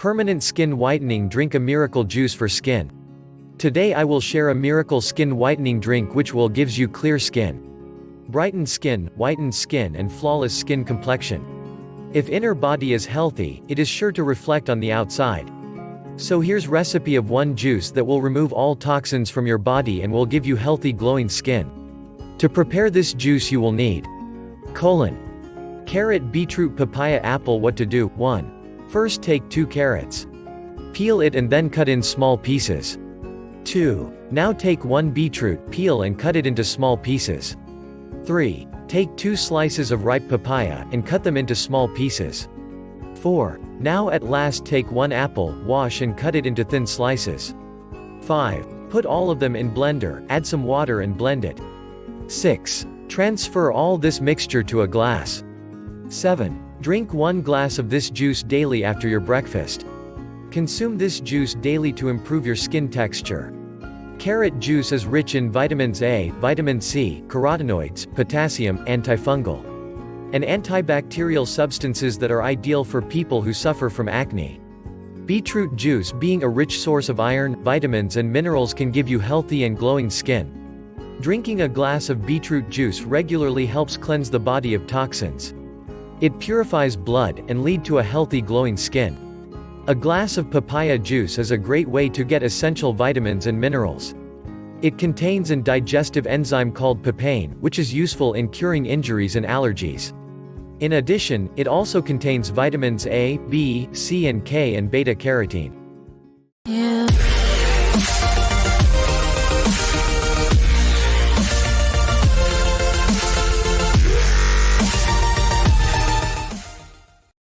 Permanent skin whitening drink, a miracle juice for skin. Today I will share a miracle skin whitening drink which will gives you clear skin, brighten skin, whiten skin and flawless skin complexion. If inner body is healthy, it is sure to reflect on the outside. So here's recipe of one juice that will remove all toxins from your body and will give you healthy glowing skin. To prepare this juice you will need carrot, beetroot, papaya, apple. What to do? 1. First take 2 carrots. Peel it and then cut in small pieces. 2. Now take 1 beetroot, peel and cut it into small pieces. 3. Take 2 slices of ripe papaya, and cut them into small pieces. 4. Now at last take 1 apple, wash and cut it into thin slices. 5. Put all of them in blender, add some water and blend it. 6. Transfer all this mixture to a glass. 7. Drink 1 glass of this juice daily after your breakfast. Consume this juice daily to improve your skin texture. Carrot juice is rich in vitamins A, vitamin C, carotenoids, potassium, antifungal, and antibacterial substances that are ideal for people who suffer from acne. Beetroot juice, being a rich source of iron, vitamins and minerals, can give you healthy and glowing skin. Drinking a glass of beetroot juice regularly helps cleanse the body of toxins. It purifies blood and lead to a healthy glowing skin. A glass of papaya juice is a great way to get essential vitamins and minerals. It contains an digestive enzyme called papain, which is useful in curing injuries and allergies. In addition, it also contains vitamins A, B, C and K and beta-carotene.